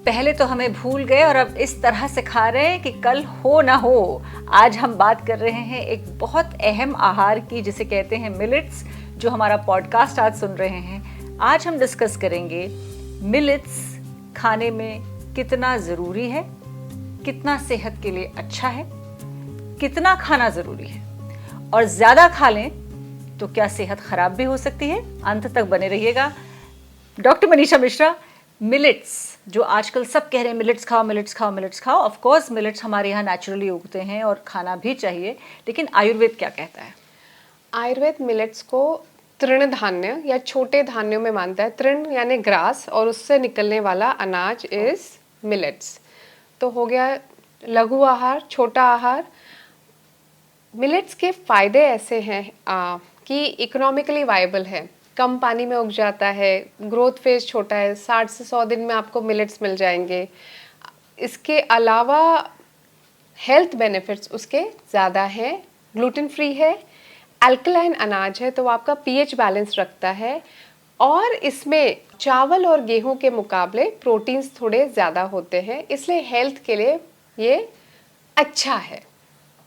पहले तो हमें भूल गए और अब इस तरह से खा रहे हैं कि कल हो ना हो। आज हम बात कर रहे हैं एक बहुत अहम आहार की जिसे कहते हैं मिलेट्स। जो हमारा पॉडकास्ट आज सुन रहे हैं, आज हम डिस्कस करेंगे मिलेट्स खाने में कितना ज़रूरी है, कितना सेहत के लिए अच्छा है, कितना खाना ज़रूरी है और ज़्यादा खा लें तो क्या सेहत खराब भी हो सकती है। अंत तक बने रहिएगा। डॉक्टर मनीषा मिश्रा, मिलेट्स जो आजकल सब कह रहे हैं मिलेट्स खाओ मिलेट्स खाओ मिलेट्स खाओ। ऑफ कोर्स मिलेट्स हमारे यहाँ नेचुरली उगते हैं और खाना भी चाहिए, लेकिन आयुर्वेद क्या कहता है? आयुर्वेद मिलेट्स को तृण धान्य या छोटे धान्यों में मानता है। तृण यानी ग्रास और उससे निकलने वाला अनाज इज मिलेट्स। तो हो गया लघु आहार, छोटा आहार। मिलेट्स के फायदे ऐसे हैं कि इकोनॉमिकली वायबल है, कम पानी में उग जाता है, ग्रोथ फेज छोटा है, 60 से 100 दिन में आपको मिलेट्स मिल जाएंगे। इसके अलावा हेल्थ बेनिफिट्स उसके ज़्यादा हैं। ग्लूटेन फ्री है, अल्कलाइन अनाज है तो आपका पीएच बैलेंस रखता है और इसमें चावल और गेहूं के मुकाबले प्रोटीन्स थोड़े ज़्यादा होते हैं, इसलिए हेल्थ के लिए ये अच्छा है।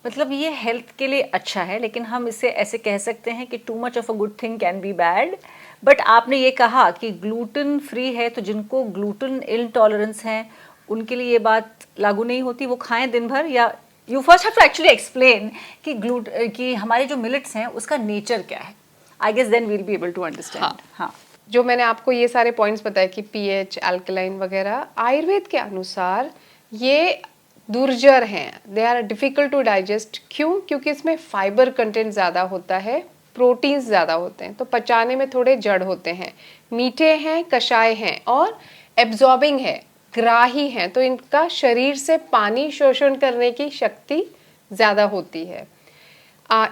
मतलब ये हेल्थ के लिए अच्छा है, लेकिन हम इसे ऐसे कह सकते हैं कि too much of a good thing can be bad. But आपने ये कहा कि ग्लूटेन फ्री है, तो जिनको ग्लूटेन इनटॉलरेंस है उनके लिए ये बात लागू नहीं होती, वो खाएं दिन भर? या you first have to actually explain कि हमारे जो मिलेट्स हैं उसका नेचर क्या है। I guess then we'll be able to understand. हाँ, जो मैंने आपको ये सारे पॉइंट्स बताए कि पीएच, अल्कलाइन वगैरह, आयुर्वेद के अनुसार ये दुर्जर हैं, they are difficult to digest. क्यों? क्योंकि इसमें फाइबर कंटेंट ज़्यादा होता है, प्रोटीन्स ज़्यादा होते हैं, तो पचाने में थोड़े जड़ होते हैं, मीठे हैं, कषाय हैं और एब्जॉर्बिंग है, ग्राही हैं, तो इनका शरीर से पानी शोषण करने की शक्ति ज़्यादा होती है।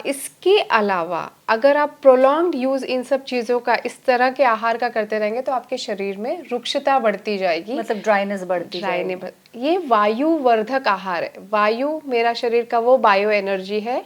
इसके अलावा अगर आप प्रोलॉन्ग्ड यूज इन सब चीज़ों का, इस तरह के आहार का करते रहेंगे तो आपके शरीर में रुक्षता बढ़ती जाएगी, मतलब ड्राइनेस बढ़ती जाएगी। ये वायुवर्धक आहार है। वायु मेरा शरीर का वो बायो एनर्जी है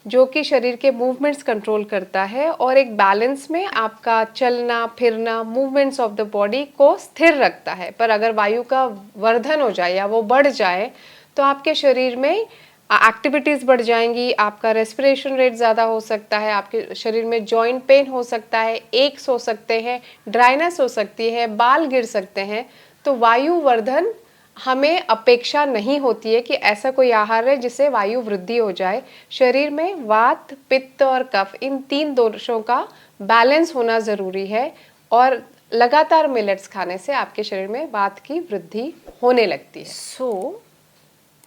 जो कि शरीर के मूवमेंट्स कंट्रोल करता है और एक बैलेंस में आपका चलना फिरना, मूवमेंट्स ऑफ द बॉडी को स्थिर रखता है। पर अगर वायु का वर्धन हो जाए या वो बढ़ जाए तो आपके शरीर में एक्टिविटीज़ बढ़ जाएंगी, आपका रेस्पिरेशन रेट ज़्यादा हो सकता है, आपके शरीर में जॉइंट पेन हो सकता है, एक्स हो सकते हैं, ड्राइनेस हो सकती है, बाल गिर सकते हैं। तो वायुवर्धन हमें अपेक्षा नहीं होती है कि ऐसा कोई आहार है जिससे वायु वृद्धि हो जाए। शरीर में वात, पित्त और कफ, इन 3 दोषों का बैलेंस होना ज़रूरी है और लगातार मिलेट्स खाने से आपके शरीर में वात की वृद्धि होने लगती है। सो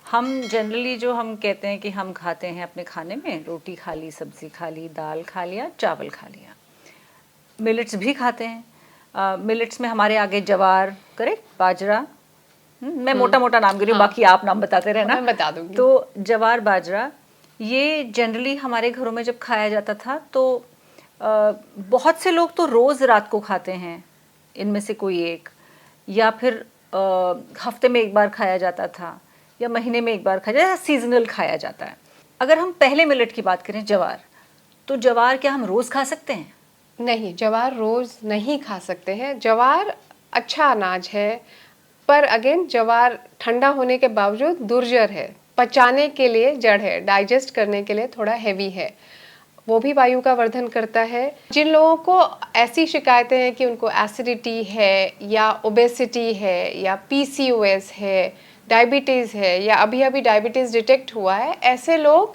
हम जनरली जो हम कहते हैं कि हम खाते हैं अपने खाने में, रोटी खा ली, सब्जी खा ली, दाल खा लिया, चावल खा लिया, मिलेट्स भी खाते हैं। मिलेट्स में हमारे आगे जवार, करेक्ट, बाजरा, मैं मोटा मोटा नाम गिरी हूँ, बाकी आप नाम बताते रहना। मैं बता दूंगी। तो जवार, बाजरा, ये जनरली हमारे घरों में जब खाया जाता था तो बहुत से लोग तो रोज़ रात को खाते हैं इनमें से कोई एक, या फिर हफ्ते में एक बार खाया जाता था या महीने में एक बार खाया जाता है, सीजनल खाया जाता है। अगर हम पहले मिलेट की बात करें, जवार, तो जवार क्या हम रोज़ खा सकते हैं? नहीं, जवार रोज़ नहीं खा सकते हैं। जवार अच्छा अनाज है, पर अगेन जवार ठंडा होने के बावजूद दुर्जर है, पचाने के लिए जड़ है, डाइजेस्ट करने के लिए थोड़ा हैवी है, वो भी वायु का वर्धन करता है। जिन लोगों को ऐसी शिकायतें हैं कि उनको एसिडिटी है या ओबेसिटी है या पीसीओएस है, डायबिटीज़ है या अभी अभी डायबिटीज़ डिटेक्ट हुआ है, ऐसे लोग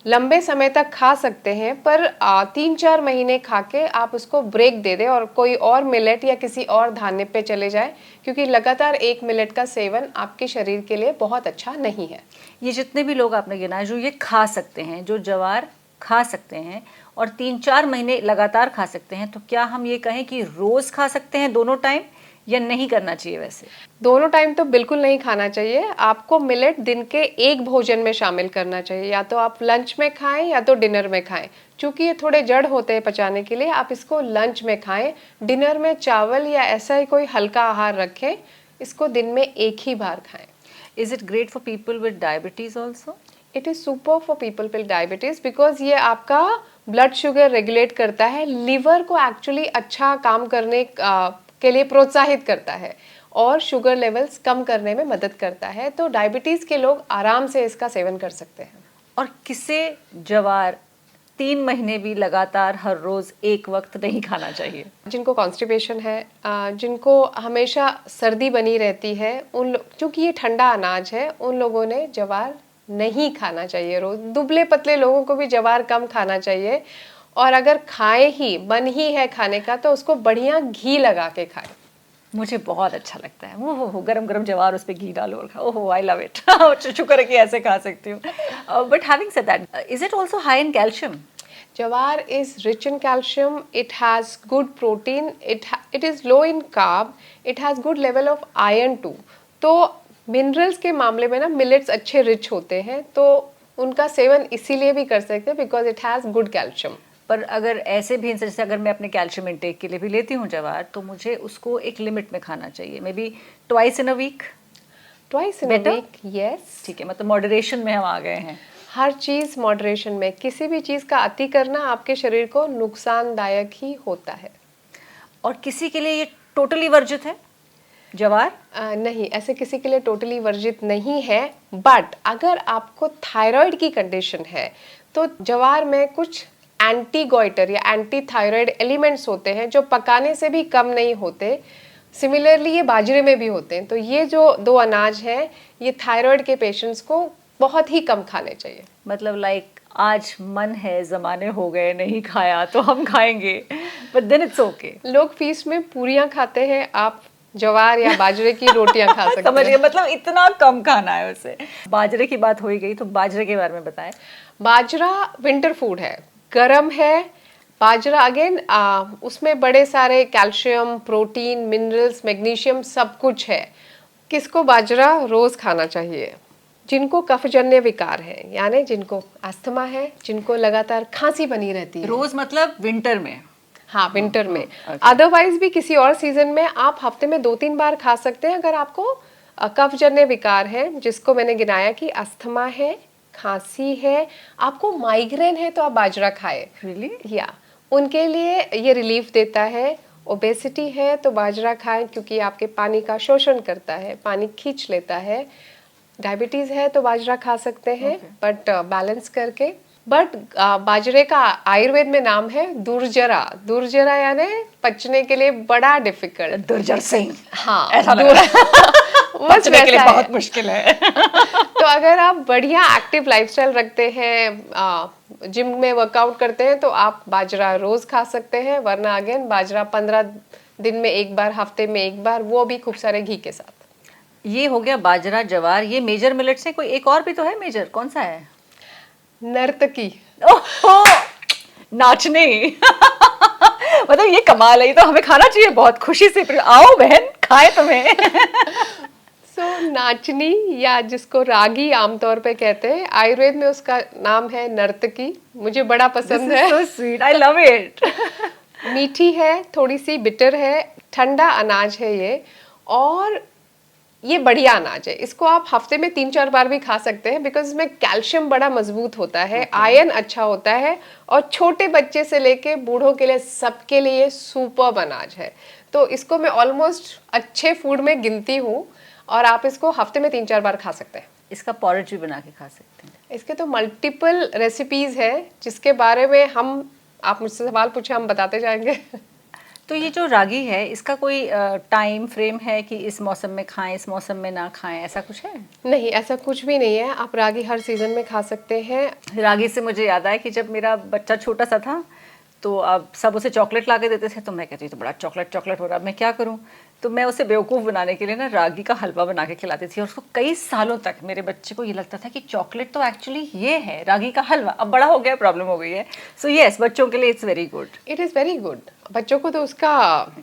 लंबे समय तक खा सकते हैं, पर 3-4 महीने खा के आप उसको ब्रेक दे दें और कोई और मिलेट या किसी और धान्य पे चले जाएं, क्योंकि लगातार एक मिलेट का सेवन आपके शरीर के लिए बहुत अच्छा नहीं है। ये जितने भी लोग आपने गिनाए जो ये खा सकते हैं, जो जवार खा सकते हैं और 3-4 महीने लगातार खा सकते हैं, तो क्या हम ये कहें कि रोज़ खा सकते हैं दोनों टाइम, या नहीं करना चाहिए? वैसे दोनों टाइम तो बिल्कुल नहीं खाना चाहिए। आपको मिलेट दिन के एक भोजन में शामिल करना चाहिए, या तो आप लंच में खाएं या तो डिनर में खाएं। चूंकि ये थोड़े जड़ होते हैं पचाने के लिए, आप इसको लंच में खाएं, डिनर में चावल या ऐसा ही कोई हल्का आहार रखें, इसको दिन में एक ही बार खाएं। Is it great for people with diabetes also? It is super for people with diabetes, because ये आपका ब्लड शुगर रेगुलेट करता है, लीवर को एक्चुअली अच्छा काम करने के लिए प्रोत्साहित करता है और शुगर लेवल्स कम करने में मदद करता है। तो डायबिटीज़ के लोग आराम से इसका सेवन कर सकते हैं। और किसे जवार 3 महीने भी लगातार हर रोज एक वक्त नहीं खाना चाहिए? जिनको कॉन्स्टिपेशन है, जिनको हमेशा सर्दी बनी रहती है, क्योंकि ये ठंडा अनाज है, उन लोगों ने जवार नहीं खाना चाहिए रोज। दुबले पतले लोगों को भी जवार कम खाना चाहिए, और अगर खाए ही, मन ही है खाने का, तो उसको बढ़िया घी लगा के खाए। मुझे बहुत अच्छा लगता है। ओहो, गरम गरम जवार उस पे घी डालो और खाओ। ओहो, आई लव इट। शुक्र है कि ऐसे खा सकती हूँ। But having said that, is it also high in calcium? Jawar is rich in calcium. It has good protein. It is low in carb. It has good level of iron too. तो minerals के मामले में ना millets अच्छे rich होते हैं, तो उनका सेवन इसीलिए भी कर सकते हैं because it has good calcium. पर अगर ऐसे भी जैसे अगर मैं अपने कैल्शियम इंटेक के लिए भी लेती हूँ जवार, तो मुझे उसको एक लिमिट में खाना चाहिए, maybe twice in a week. Twice in a week, yes. ठीक है, मतलब मॉडरेशन में हम आ गए हैं। हर चीज़ मॉडरेशन में। किसी भी चीज़ का अति करना आपके शरीर को नुकसानदायक ही होता है। और किसी के लिए ये टोटली वर्जित है जवार? नहीं, ऐसे किसी के लिए टोटली वर्जित नहीं है। बट अगर आपको थायराइड की कंडीशन है, तो जवार में कुछ एंटी गॉइटर या एंटी थायराइड एलिमेंट्स होते हैं जो पकाने से भी कम नहीं होते। सिमिलरली ये बाजरे में भी होते हैं। तो ये जो दो अनाज हैं, ये थायराइड के पेशेंट्स को बहुत ही कम खाने चाहिए। मतलब लाइक आज मन है, जमाने हो गए नहीं खाया तो हम खाएंगे, बट देन इट्स ओके। लोग फीस्ट में पूरियां खाते हैं, आप जवार या बाजरे की रोटियां खा सकते हैं। समझिए, मतलब इतना कम खाना है उसे। बाजरे की बात हो ही गई, तो बाजरे के बारे में बताएं। बाजरा विंटर फूड है, गर्म है। बाजरा अगेन उसमें बड़े सारे कैल्शियम, प्रोटीन, मिनरल्स, मैग्नीशियम सब कुछ है। किसको बाजरा रोज खाना चाहिए? जिनको कफजन्य विकार है, यानी जिनको अस्थमा है, जिनको लगातार खांसी बनी रहती है। रोज मतलब विंटर में? हाँ, विंटर में। अदरवाइज भी किसी और सीजन में आप हफ्ते में 2-3 बार खा सकते हैं। अगर आपको कफजन्य विकार है, जिसको मैंने गिनाया कि अस्थमा है, खांसी है, आपको माइग्रेन है, तो आप बाजरा खाए। Really? या उनके लिए ये रिलीफ देता है। ओबेसिटी है तो बाजरा खाएं, क्योंकि आपके पानी का शोषण करता है, पानी खींच लेता है। डायबिटीज है तो बाजरा खा सकते हैं, बट बैलेंस करके। बट बाजरे का आयुर्वेद में नाम है दुर्जरा। दुर्जरा यानी पचने के लिए बड़ा डिफिकल्ट। दुर्जर सिंह। हाँ, ऐसा लग रहा है। पचने के लिए वैसा बहुत मुश्किल है। तो अगर आप बढ़िया एक्टिव लाइफस्टाइल रखते हैं, जिम में वर्कआउट करते हैं, तो आप बाजरा रोज खा सकते हैं। वरना अगेन बाजरा 15 दिन में एक बार, हफ्ते में एक बार, वो भी खूब सारे घी के साथ। ये हो गया बाजरा, जवार, ये मेजर मिलेट्स है। कोई एक और भी तो है मेजर, कौन सा है? नर्तकी। ओहो, नाचने। मतलब ये कमाल है, ये तो हमें खाना चाहिए बहुत खुशी से। आओ बहन, खाए तुम्हें। नाचनी, या जिसको रागी आमतौर पे कहते हैं, आयुर्वेद में उसका नाम है नर्तकी। मुझे बड़ा पसंद है। so sweet, I love it. मीठी है, थोड़ी सी बिटर है, ठंडा अनाज है ये, और ये बढ़िया अनाज है। इसको आप हफ्ते में 3-4 बार भी खा सकते हैं, बिकॉज इसमें कैल्शियम बड़ा मजबूत होता है, आयरन अच्छा होता है, और छोटे बच्चे से लेके बूढ़ों के लिए सबके लिए सुपर्ब अनाज है। तो इसको मैं ऑलमोस्ट अच्छे फूड में गिनती हूँ, और आप इसको हफ्ते में 3-4 बार खा सकते हैं। इसका पॉरेज भी बना के खा सकते हैं। इसके तो मल्टीपल रेसिपीज है, जिसके बारे में आप मुझसे सवाल पूछे, हम बताते जाएंगे। तो ये जो रागी है, इसका कोई टाइम फ्रेम है कि इस मौसम में खाएं, इस मौसम में ना खाएं, ऐसा कुछ है? नहीं, ऐसा कुछ भी नहीं है। आप रागी हर सीजन में खा सकते हैं। रागी से मुझे याद आया कि जब मेरा बच्चा छोटा सा था, तो अब सब उसे चॉकलेट ला के देते थे, तो मैं कहती तो बड़ा चॉकलेट चॉकलेट हो रहा है, मैं क्या करूं? तो मैं उसे बेवकूफ़ बनाने के लिए ना रागी का हलवा बना के खिलाती थी, और उसको कई सालों तक मेरे बच्चे को ये लगता था कि चॉकलेट तो एक्चुअली ये है रागी का हलवा। अब बड़ा हो गया, प्रॉब्लम हो गई है। सो यस, बच्चों के लिए it's very good. It is very good. बच्चों को तो उसका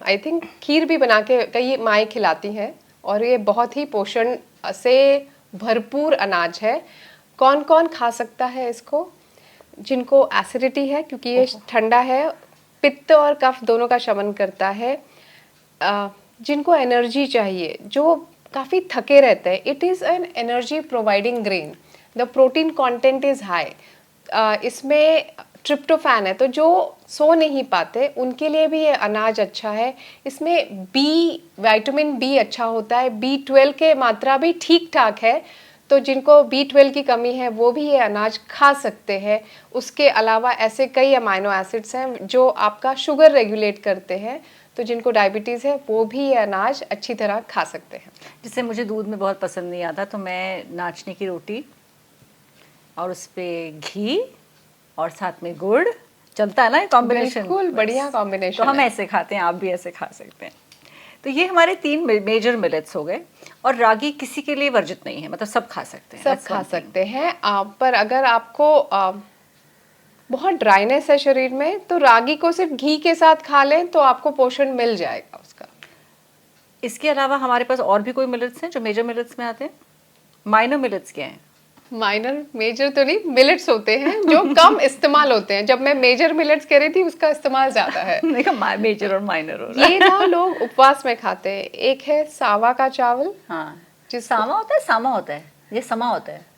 आई थिंक खीर भी बना के कई माएँ खिलाती हैं, और ये बहुत ही पोषण से भरपूर अनाज है। कौन कौन खा सकता है इसको? जिनको एसिडिटी है, क्योंकि ये ठंडा है, पित्त और कफ दोनों का शमन करता है। जिनको एनर्जी चाहिए, जो काफ़ी थके रहते हैं, it is an energy providing grain. The protein content is high. इसमें ट्रिप्टोफैन है, तो जो सो नहीं पाते उनके लिए भी ये अनाज अच्छा है। इसमें विटामिन बी अच्छा होता है, B12 के मात्रा भी ठीक ठाक है, तो जिनको B12 की कमी है वो भी ये अनाज खा सकते हैं। उसके अलावा ऐसे कई अमाइनो एसिड्स हैं जो आपका शुगर रेगुलेट करते हैं, तो जिनको डायबिटीज़ है वो भी ये अनाज अच्छी तरह खा सकते हैं। जिससे मुझे दूध में बहुत पसंद नहीं आता, तो मैं नाचने की रोटी और उस पे घी और साथ में गुड़, चलता है ना ये कॉम्बिनेशन? बिल्कुल बढ़िया कॉम्बिनेशन तो हम है। ऐसे खाते हैं, आप भी ऐसे खा सकते हैं। तो ये हमारे 3 मेजर मिलेट्स हो गए, और रागी किसी के लिए वर्जित नहीं है, मतलब सब खा सकते हैं। सब That's खा one thing. सकते हैं आप, पर अगर आपको बहुत ड्राइनेस है शरीर में तो रागी को सिर्फ घी के साथ खा लें तो आपको पोषण मिल जाएगा उसका। इसके अलावा हमारे पास और भी कोई मिलेट्स हैं जो मेजर मिलेट्स में आते हैं? माइनर मिलेट्स क्या हैं? माइनर मेजर तो नहीं, मिलेट्स होते हैं जो कम इस्तेमाल होते हैं। जब मैं मेजर मिलेट्स कह रही थी उसका इस्तेमाल ज्यादा है। देखा, मेजर और माइनर हो रहा है। ये ना लोग उपवास में खाते हैं। एक है सावा का चावल, हाँ, जिस सामा होता है, सामा होता है, ये समा होता है।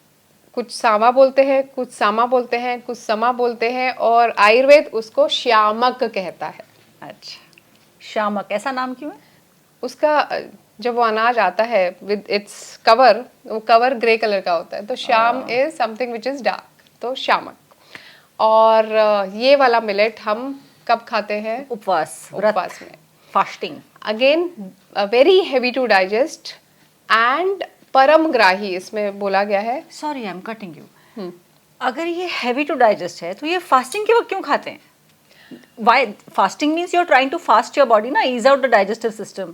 कुछ सावा बोलते हैं, कुछ सामा बोलते हैं, कुछ समा बोलते हैं, और आयुर्वेद उसको श्यामक कहता है। अच्छा, शामक, ऐसा नाम क्यों है? उसका जब वो अनाज आता है विद इट्स कवर, वो कवर ग्रे कलर का होता है, तो Shyam is something which is dark, तो श्यामक। और ये वाला मिलेट हम कब खाते हैं? उपवास, उपवास में, fasting. Again very heavy to digest and परमग्राही इसमें बोला गया है। Sorry, I am cutting you. अगर ये हैवी टू डाइजेस्ट है तो ये फास्टिंग के वक्त क्यों खाते हैं? Why fasting means you are trying to fast your body ना, ease out the digestive system,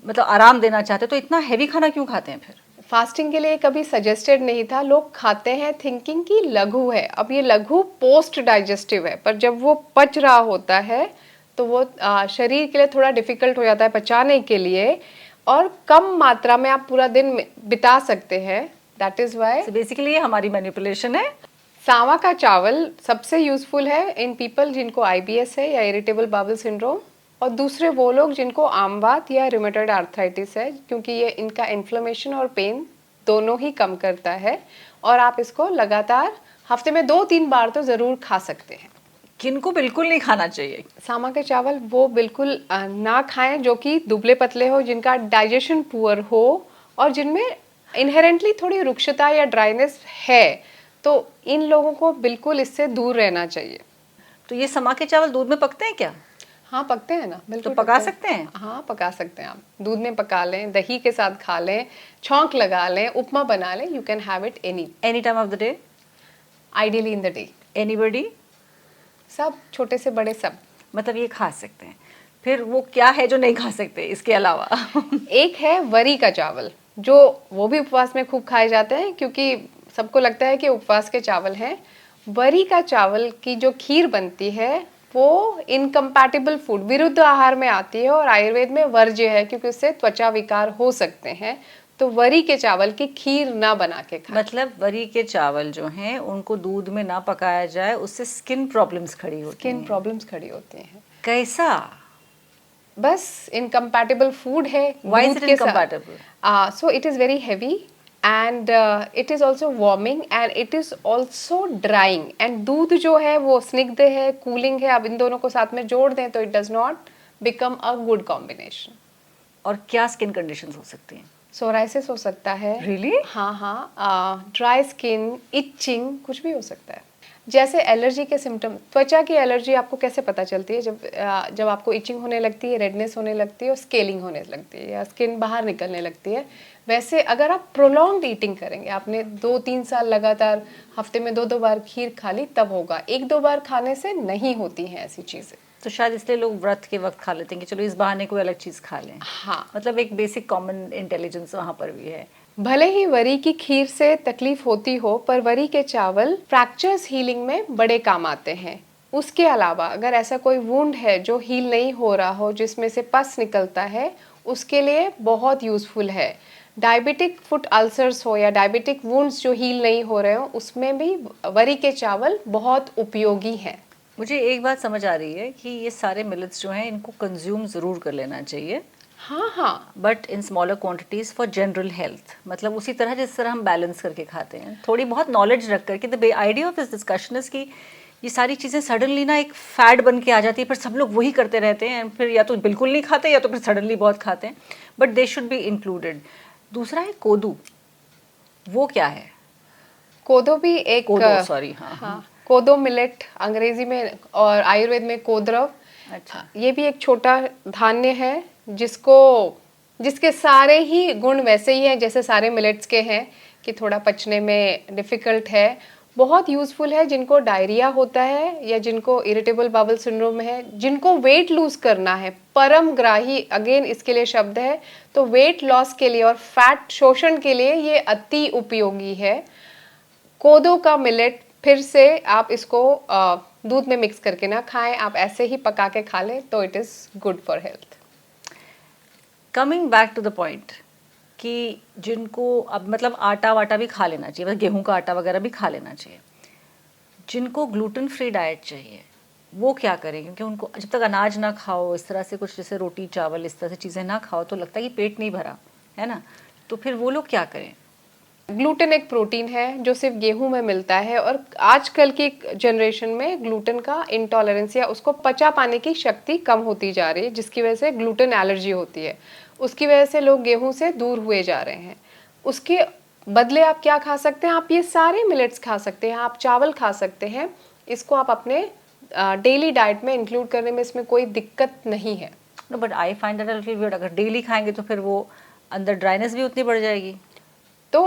मतलब आराम देना चाहते, तो इतना हैवी खाना क्यों खाते हैं फिर? फास्टिंग के लिए कभी सजेस्टेड नहीं था, लोग खाते हैं थिंकिंग कि लघु है। अब ये लघु पोस्ट डाइजेस्टिव है, पर जब वो पच रहा होता है तो वो शरीर के लिए थोड़ा डिफिकल्ट हो जाता है पचाने के लिए, और कम मात्रा में आप पूरा दिन बिता सकते हैं। दैट इज वाई बेसिकली ये हमारी मैनिपुलेशन है। सावा का चावल सबसे यूजफुल है इन पीपल जिनको IBS है या इरिटेबल बाउल सिंड्रोम, और दूसरे वो लोग जिनको आमवात या रिमेटॉइड आर्थराइटिस है, क्योंकि ये इनका इन्फ्लेमेशन और पेन दोनों ही कम करता है। और आप इसको लगातार हफ्ते में 2-3 बार तो ज़रूर खा सकते हैं। किनको बिल्कुल नहीं खाना चाहिए? सामा के चावल वो बिल्कुल ना खाएं जो कि दुबले पतले हो, जिनका डाइजेशन पुअर हो, और जिनमें इनहेरेंटली थोड़ी रुक्षता या ड्राइनेस है, तो इन लोगों को बिल्कुल इससे दूर रहना चाहिए। तो ये समा के चावल दूध में पकते हैं क्या? हाँ, पकते हैं ना, बिल्कुल। तो पका पकते सकते हैं? हाँ, पका सकते हैं। आप दूध में पका लें, दही के साथ खा लें, छौंक लगा लें, उपमा बना लें। You can have it any time of the day, ideally in the day. Anybody, सब, छोटे से बड़े सब, मतलब ये खा सकते हैं। फिर वो क्या है जो नहीं खा सकते इसके अलावा? एक है वरी का चावल, जो वो भी उपवास में खूब खाए जाते हैं, क्योंकि सबको लगता है कि उपवास के चावल हैं। वरी का चावल की जो खीर बनती है वो इनकम्पैटिबल फूड, विरुद्ध आहार में आती है, और आयुर्वेद में वर्ज्य है, क्योंकि उससे त्वचा विकार हो सकते हैं। तो वरी के चावल की खीर ना बना के खाएं। मतलब वरी के चावल जो हैं उनको दूध में ना पकाया जाए, उससे स्किन प्रॉब्लम्स खड़ी होती हैं। स्किन प्रॉब्लम्स खड़ी होती हैं। कैसा? बस इनकम्पैटिबल फूड है Why is दूध it के साथ। incompatible? So it is very heavy and it is also warming and it is also drying, and दूध जो है वो स्निग्ध है, कूलिंग है। अब इन दोनों को साथ में जोड़ दें तो it does not become a good combination. और क्या स्किन कंडीशंस हो सकती हैं? सोराइसिस हो सकता है। Really? हाँ हाँ, ड्राई स्किन, इचिंग, कुछ भी हो सकता है। जैसे एलर्जी के सिम्टम, त्वचा की एलर्जी आपको कैसे पता चलती है? जब आपको इचिंग होने लगती है, रेडनेस होने लगती है, और स्केलिंग होने लगती है, या स्किन बाहर निकलने लगती है। वैसे अगर आप प्रोलॉन्ग्ड ईटिंग करेंगे, आपने 2-3 साल लगातार हफ्ते में 2-2 बार खीर खा ली, तब होगा। 1-2 बार खाने से नहीं होती हैं ऐसी चीज़ें। तो शायद इसलिए लोग व्रत के वक्त खा लेते हैं कि चलो इस बहाने कोई अलग चीज़ खा लें। हाँ, मतलब एक बेसिक कॉमन इंटेलिजेंस वहाँ पर भी है। भले ही वरी की खीर से तकलीफ होती हो, पर वरी के चावल फ्रैक्चर्स हीलिंग में बड़े काम आते हैं। उसके अलावा अगर ऐसा कोई वुंड है जो हील नहीं हो रहा हो, जिसमें से पस निकलता है, उसके लिए बहुत यूजफुल है। डायबिटिक फुट अल्सर्स हो या डायबिटिक वुंड्स जो हील नहीं हो रहे हो, उसमें भी वरी के चावल बहुत उपयोगी हैं। मुझे एक बात समझ आ रही है कि ये सारे मिलेट्स जो हैं इनको कंज्यूम ज़रूर कर लेना चाहिए, हाँ हाँ, but in smaller quantities for general health. मतलब उसी तरह जिस तरह हम बैलेंस करके खाते हैं, थोड़ी बहुत नॉलेज रख करके। The idea of this discussion is कि ये सारी चीज़ें सडनली ना एक फैड बन के आ जाती है, पर सब लोग वही करते रहते हैं, फिर या तो बिल्कुल नहीं खाते या तो फिर सडनली बहुत खाते हैं, but they should be included. दूसरा है कोदू, वो क्या है? कोदो भी एक कोदो, सॉरी, हाँ, कोदो मिलेट अंग्रेजी में और आयुर्वेद में कोद्रव। अच्छा। ये भी एक छोटा धान्य है जिसके सारे ही गुण वैसे ही हैं जैसे सारे मिलेट्स के हैं, कि थोड़ा पचने में डिफिकल्ट है, बहुत यूजफुल है जिनको डायरिया होता है या जिनको इरिटेबल बाउल सिंड्रोम है, जिनको वेट लूज करना है, परम ग्राही अगेन इसके लिए शब्द है, तो वेट लॉस के लिए और फैट शोषण के लिए ये अति उपयोगी है। कोदो का मिलेट, फिर से आप इसको दूध में मिक्स करके ना खाएं, आप ऐसे ही पका के खा लें तो it is good for health. Coming back to the point कि जिनको अब मतलब आटा वाटा भी खा लेना चाहिए, मतलब गेहूं का आटा वगैरह भी खा लेना चाहिए, जिनको ग्लूटेन फ्री डाइट चाहिए वो क्या करें? क्योंकि उनको जब तक अनाज ना खाओ, इस तरह से कुछ जैसे रोटी चावल इस तरह से चीज़ें ना खाओ तो लगता है कि पेट नहीं भरा है ना, तो फिर वो लोग क्या करें? ग्लूटेन एक प्रोटीन है जो सिर्फ गेहूं में मिलता है, और आजकल की जनरेशन में ग्लूटेन का इंटॉलरेंस या उसको पचा पाने की शक्ति कम होती जा रही है, जिसकी वजह से ग्लूटेन एलर्जी होती है। उसकी वजह से लोग गेहूं से दूर हुए जा रहे हैं। उसके बदले आप क्या खा सकते हैं? आप ये सारे मिलेट्स खा सकते हैं, आप चावल खा सकते हैं, इसको आप अपने डेली डाइट में इंक्लूड करने में इसमें कोई दिक्कत नहीं है। No, but I find that a little weird, अगर डेली खाएंगे तो फिर वो अंदर ड्राइनेस भी उतनी बढ़ जाएगी। तो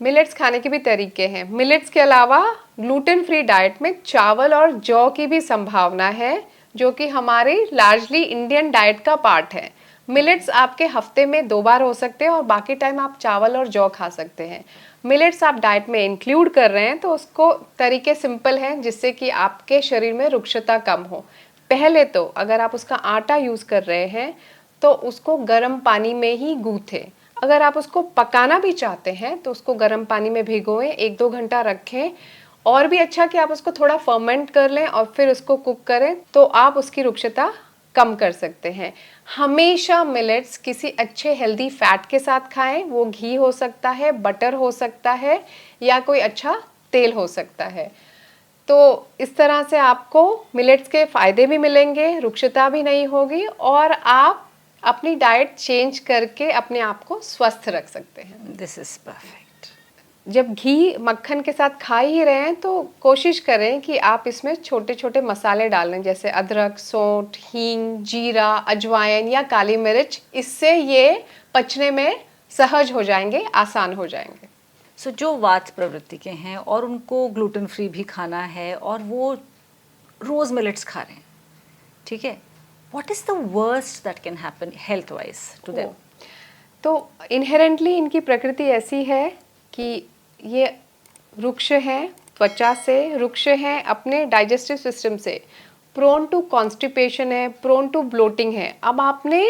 मिलेट्स खाने के भी तरीके हैं। मिलेट्स के अलावा ग्लूटेन फ्री डाइट में चावल और जौ की भी संभावना है, जो कि हमारी लार्जली इंडियन डाइट का पार्ट है। मिलेट्स आपके हफ्ते में 2 बार हो सकते हैं और बाकी टाइम आप चावल और जौ खा सकते हैं। मिलेट्स आप डाइट में इंक्लूड कर रहे हैं तो उसको तरीके सिंपल हैं जिससे कि आपके शरीर में रुक्षता कम हो। पहले तो अगर आप उसका आटा यूज कर रहे हैं तो उसको गर्म पानी में ही गूंथें। अगर आप उसको पकाना भी चाहते हैं तो उसको गर्म पानी में भिगोएं, 1-2 घंटा रखें, और भी अच्छा कि आप उसको थोड़ा फर्मेंट कर लें और फिर उसको कुक करें, तो आप उसकी रुक्षता कम कर सकते हैं। हमेशा मिलेट्स किसी अच्छे हेल्दी फैट के साथ खाएं, वो घी हो सकता है, बटर हो सकता है, या कोई अच्छा तेल हो सकता है। तो इस तरह से आपको मिलेट्स के फायदे भी मिलेंगे, रुक्षता भी नहीं होगी, और आप अपनी डाइट चेंज करके अपने आप को स्वस्थ रख सकते हैं। This is perfect. जब घी मक्खन के साथ खा ही रहे हैं तो कोशिश करें कि आप इसमें छोटे छोटे मसाले डाल लें, जैसे अदरक, सौंठ, हींग, जीरा, अजवाइन या काली मिर्च। इससे ये पचने में सहज हो जाएंगे, आसान हो जाएंगे। सो जो वात प्रवृत्ति के हैं और उनको ग्लूटेन फ्री भी खाना है और वो रोज मिलेट्स खा रहे हैं, ठीक है, what is the worst that can happen health wise to them? तो इनहेरेंटली इनकी प्रकृति ऐसी है कि ये रुक्ष हैं, त्वचा से रुक्ष हैं, अपने डाइजेस्टिव सिस्टम से प्रोन टू कॉन्स्टिपेशन है, प्रोन टू ब्लोटिंग है। अब आपने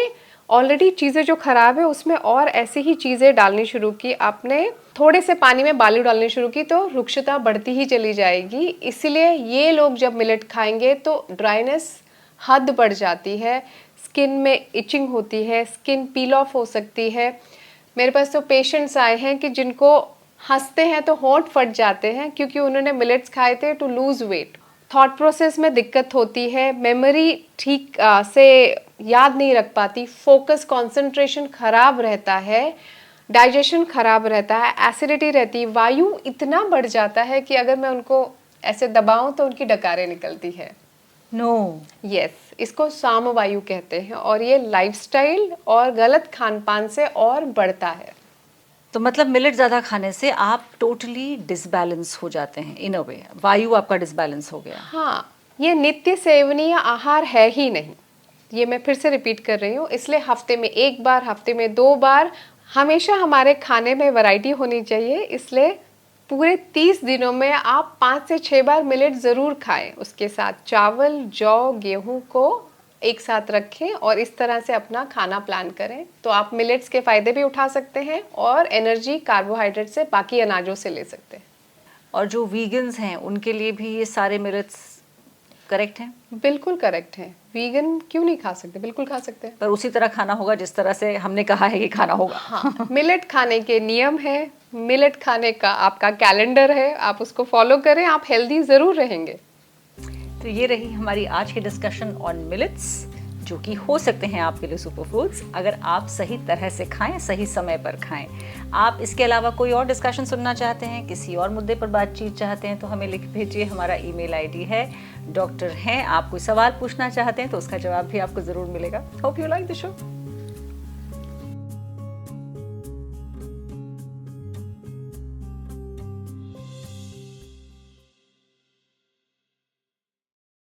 ऑलरेडी चीज़ें जो खराब है उसमें और ऐसी ही चीज़ें डालनी शुरू की, आपने थोड़े से पानी में बालू डालनी शुरू की, तो रुक्षता बढ़ती ही चली जाएगी। इसलिए ये लोग जब मिलेट खाएंगे तो ड्राइनेस हद बढ़ जाती है, स्किन में इचिंग होती है, स्किन पील ऑफ हो सकती है। मेरे पास तो पेशेंट्स आए हैं कि जिनको हंसते हैं तो होंठ फट जाते हैं क्योंकि उन्होंने मिलेट्स खाए थे to lose weight. Thought process में दिक्कत होती है, मेमोरी ठीक से याद नहीं रख पाती, फोकस कंसंट्रेशन खराब रहता है, डाइजेशन खराब रहता है, एसिडिटी रहती है, वायु इतना बढ़ जाता है कि अगर मैं उनको ऐसे दबाऊं तो उनकी डकारें निकलती है। नो, यस, इसको साम वायु कहते हैं, और ये लाइफस्टाइल और गलत खान पान से और बढ़ता है। तो मतलब मिलेट ज़्यादा खाने से आप टोटली डिसबैलेंस हो जाते हैं इन अ वे, वायु आपका डिसबैलेंस हो गया। हाँ, ये नित्य सेवनीय आहार है ही नहीं, ये मैं फिर से रिपीट कर रही हूँ। इसलिए हफ्ते में 1 बार, हफ्ते में 2 बार, हमेशा हमारे खाने में वैरायटी होनी चाहिए। इसलिए पूरे 30 दिनों में आप 5 से 6 बार मिलेट ज़रूर खाएं, उसके साथ चावल, जौ, गेहूं को एक साथ रखें और इस तरह से अपना खाना प्लान करें, तो आप मिलेट्स के फ़ायदे भी उठा सकते हैं और एनर्जी कार्बोहाइड्रेट से बाकी अनाजों से ले सकते हैं। और जो वीगन्स हैं उनके लिए भी ये सारे मिलेट्स करेक्ट हैं? बिल्कुल करेक्ट है। वीगन क्यों नहीं खा सकते? बिल्कुल खा सकते हैं, पर उसी तरह खाना होगा जिस तरह से हमने कहा है कि खाना होगा। हाँ, मिलेट खाने के नियम है, मिलेट खाने का आपका कैलेंडर है, आप उसको फॉलो करें, आप हेल्दी ज़रूर रहेंगे। तो ये रही हमारी आज की डिस्कशन ऑन मिलेट्स, जो कि हो सकते हैं आपके लिए सुपर फूड्स अगर आप सही तरह से खाएं, सही समय पर खाएं। आप इसके अलावा कोई और डिस्कशन सुनना चाहते हैं, किसी और मुद्दे पर बातचीत चाहते हैं तो हमें लिख भेजिए। हमारा ईमेल आईडी है डॉक्टर हैं। आप कोई सवाल पूछना चाहते हैं तो उसका जवाब भी आपको ज़रूर मिलेगा। Hope you like the show.